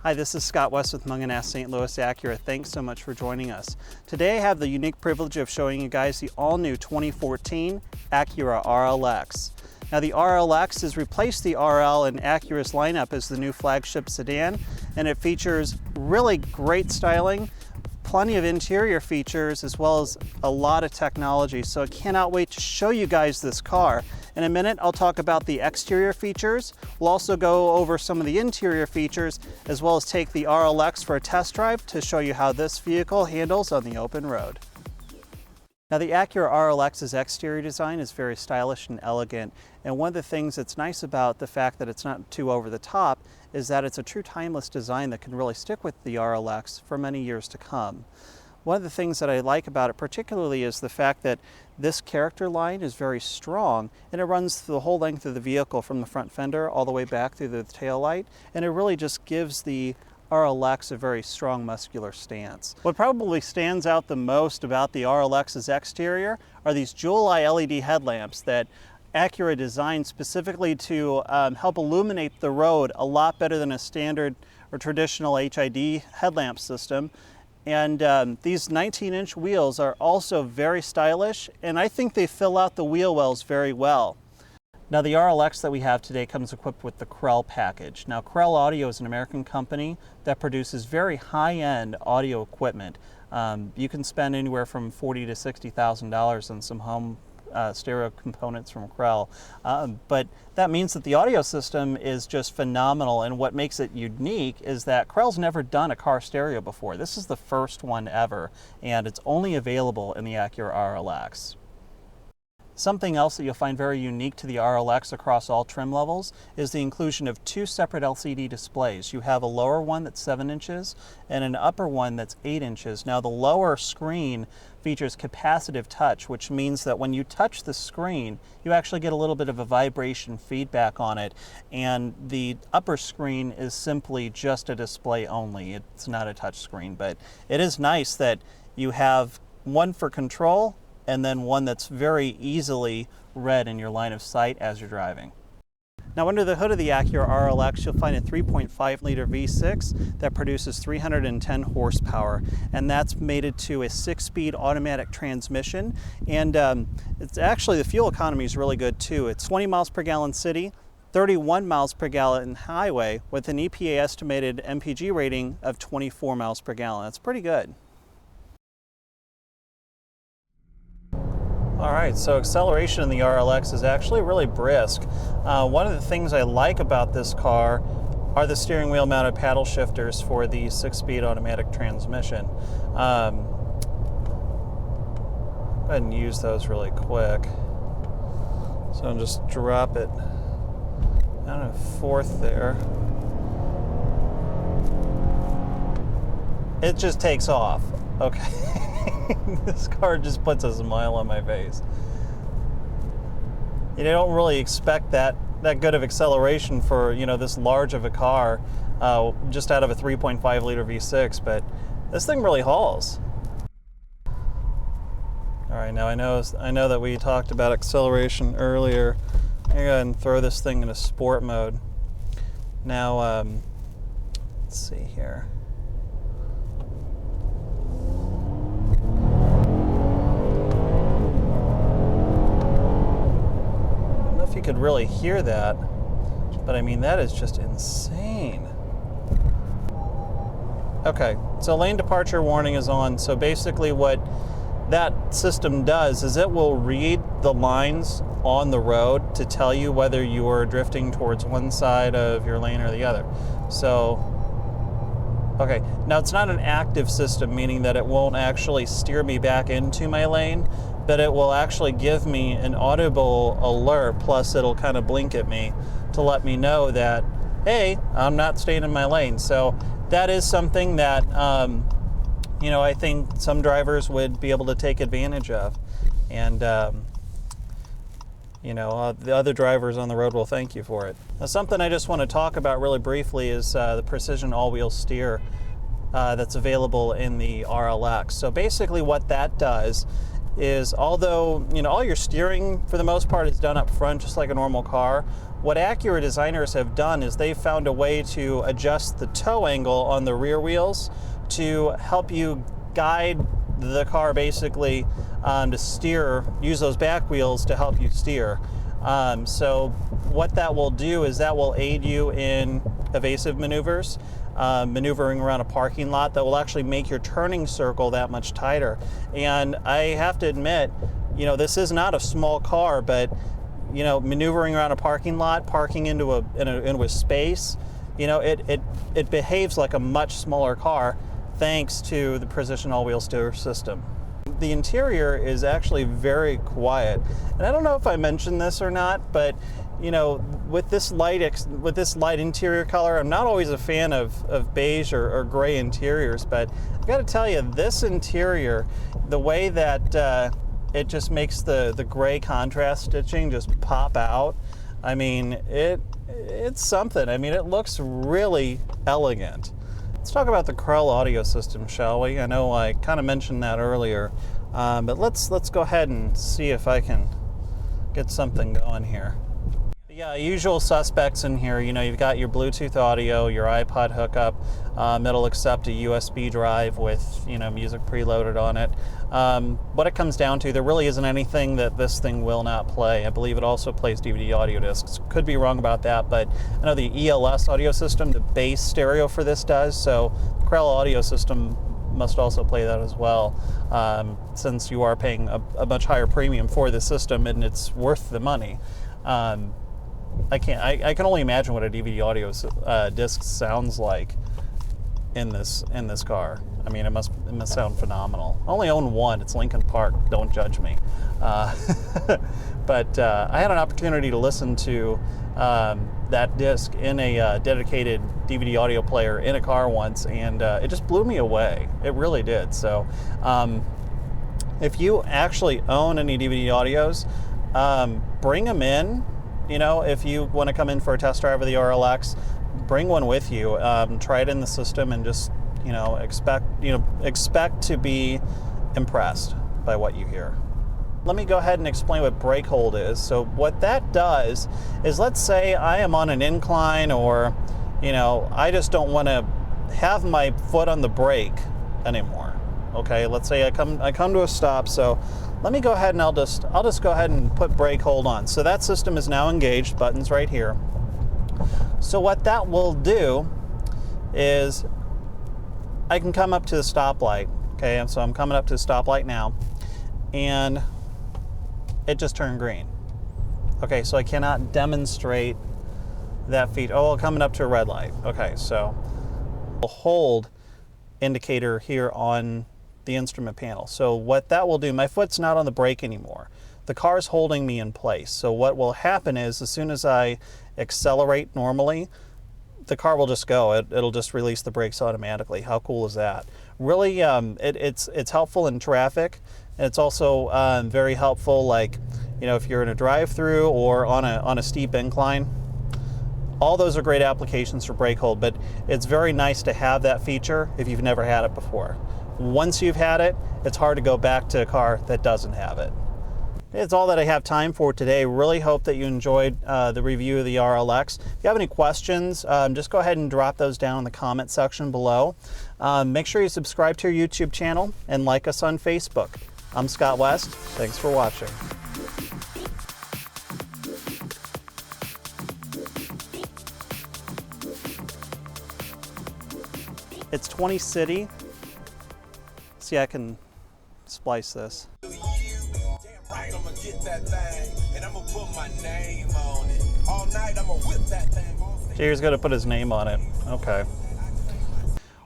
Hi, this is Scott West with Munganess St. Louis Acura. Thanks so much for joining us. Today I have the unique privilege of showing you guys the all-new 2014 Acura RLX. Now the RLX has replaced the RL in Acura's lineup as the new flagship sedan, and it features really great styling, plenty of interior features, as well as a lot of technology. So I cannot wait to show you guys this car. In a minute, I'll talk about the exterior features. We'll also go over some of the interior features, as well as take the RLX for a test drive to show you how this vehicle handles on the open road. Now the Acura RLX's exterior design is very stylish and elegant, and one of the things that's nice about the fact that it's not too over the top is that it's a true timeless design that can really stick with the RLX for many years to come. One of the things that I like about it particularly is the fact that this character line is very strong, and it runs the whole length of the vehicle from the front fender all the way back through the taillight, and it really just gives the RLX a very strong muscular stance. What probably stands out the most about the RLX's exterior are these jewel eye LED headlamps that Acura designed specifically to help illuminate the road a lot better than a standard or traditional HID headlamp system. And these 19-inch wheels are also very stylish, and I think they fill out the wheel wells very well. Now the RLX that we have today comes equipped with the Corel package. Now Corel Audio is an American company that produces very high-end audio equipment. You can spend anywhere from $40,000 to $60,000 on some home stereo components from Corel. But that means that the audio system is just phenomenal, and what makes it unique is that Corel's never done a car stereo before. This is the first one ever, and it's only available in the Acura RLX. Something else that you'll find very unique to the RLX across all trim levels is the inclusion of two separate LCD displays. You have a lower one that's 7 inches and an upper one that's 8 inches. Now the lower screen features capacitive touch, which means that when you touch the screen, you actually get a little bit of a vibration feedback on it. And the upper screen is simply just a display only. It's not a touch screen, but it is nice that you have one for control and then one that's very easily read in your line of sight as you're driving. Now under the hood of the Acura RLX, you'll find a 3.5-liter V6 that produces 310 horsepower, and that's mated to a 6-speed automatic transmission. And it's actually, the fuel economy is really good too. It's 20 miles per gallon city, 31 miles per gallon highway, with an EPA estimated MPG rating of 24 miles per gallon. That's pretty good. All right, so acceleration in the RLX is actually really brisk. One of the things I like about this car are the steering wheel mounted paddle shifters for the 6-speed automatic transmission. Go ahead and use those really quick. So I'll just drop it down to 4th there. It just takes off, okay. This car just puts a smile on my face. You don't really expect that good of acceleration for, this large of a car, just out of a 3.5-liter V6, but this thing really hauls. All right, now I know that we talked about acceleration earlier. I'm gonna go ahead and throw this thing into sport mode. Now, let's see here. You could really hear that, but I mean, that is just insane. Okay, so lane departure warning is on. So basically what that system does is it will read the lines on the road to tell you whether you are drifting towards one side of your lane or the other. So, okay, now it's not an active system, meaning that it won't actually steer me back into my lane, but it will actually give me an audible alert, plus it'll kind of blink at me to let me know that, hey, I'm not staying in my lane. So that is something that, I think some drivers would be able to take advantage of. And, the other drivers on the road will thank you for it. Now, something I just want to talk about really briefly is the precision all-wheel steer that's available in the RLX. So basically what that does is, although all your steering for the most part is done up front just like a normal car, what Acura designers have done is they've found a way to adjust the toe angle on the rear wheels to help you guide the car basically to steer, use those back wheels to help you steer. So what that will do is that will aid you in evasive maneuvers, maneuvering around a parking lot, that will actually make your turning circle that much tighter. And I have to admit, this is not a small car, but maneuvering around a parking lot, parking into a space, it behaves like a much smaller car thanks to the precision all-wheel steer system. The interior is actually very quiet, and I don't know if I mentioned this or not, but with this light interior color, I'm not always a fan of beige or gray interiors, but I've got to tell you, this interior, the way that it just makes the gray contrast stitching just pop out, I mean, it's something. I mean, it looks really elegant. Let's talk about the Corel audio system, shall we? I know I kind of mentioned that earlier, but let's go ahead and see if I can get something going here. Yeah, usual suspects in here. You've got your Bluetooth audio, your iPod hookup. It'll accept a USB drive with music preloaded on it. What it comes down to, there really isn't anything that this thing will not play. I believe it also plays DVD audio discs. Could be wrong about that, but I know the ELS audio system, the base stereo for this does, so the Corel audio system must also play that as well, since you are paying a much higher premium for the system and it's worth the money. I can only imagine what a DVD audio disc sounds like in this car. I mean, it must sound phenomenal. I only own one. It's Lincoln Park. Don't judge me. But I had an opportunity to listen to that disc in a dedicated DVD audio player in a car once, and it just blew me away. It really did. So if you actually own any DVD audios, bring them in. If you want to come in for a test drive of the RLX, bring one with you. Try it in the system and just, expect to be impressed by what you hear. Let me go ahead and explain what brake hold is. So what that does is, let's say I am on an incline, or, I just don't want to have my foot on the brake anymore. Okay, let's say I come to a stop. So let me go ahead and I'll just go ahead and put brake hold on. So that system is now engaged, buttons right here. So what that will do is I can come up to the stoplight. Okay, so I'm coming up to the stoplight now, and it just turned green. Okay, so I cannot demonstrate that feature. Oh, coming up to a red light. Okay, so the hold indicator here on the instrument panel. So what that will do, my foot's not on the brake anymore. The car's holding me in place. So what will happen is, as soon as I accelerate normally, the car will just go. It'll just release the brakes automatically. How cool is that? Really, it's helpful in traffic, and it's also very helpful, like, if you're in a drive-through or on a steep incline. All those are great applications for brake hold, but it's very nice to have that feature if you've never had it before. Once you've had it, it's hard to go back to a car that doesn't have it. It's all that I have time for today. Really hope that you enjoyed the review of the RLX. If you have any questions, just go ahead and drop those down in the comment section below. Make sure you subscribe to our YouTube channel and like us on Facebook. I'm Scott West. Thanks for watching. It's 20 city. See, I can splice this. Right, I'ma get that thing, and I'ma put my name on it. All night I'ma whip that thing. Jay's gonna put his name on it. Okay.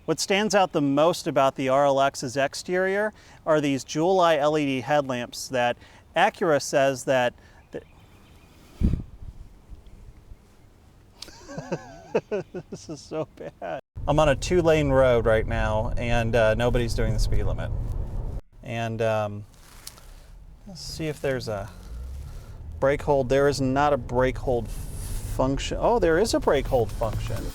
What stands out the most about the RLX's exterior are these jewel eye LED headlamps that Acura says that this is so bad. I'm on a 2-lane road right now, and nobody's doing the speed limit. And let's see if there's a brake hold. There is not a brake hold function. Oh, there is a brake hold function.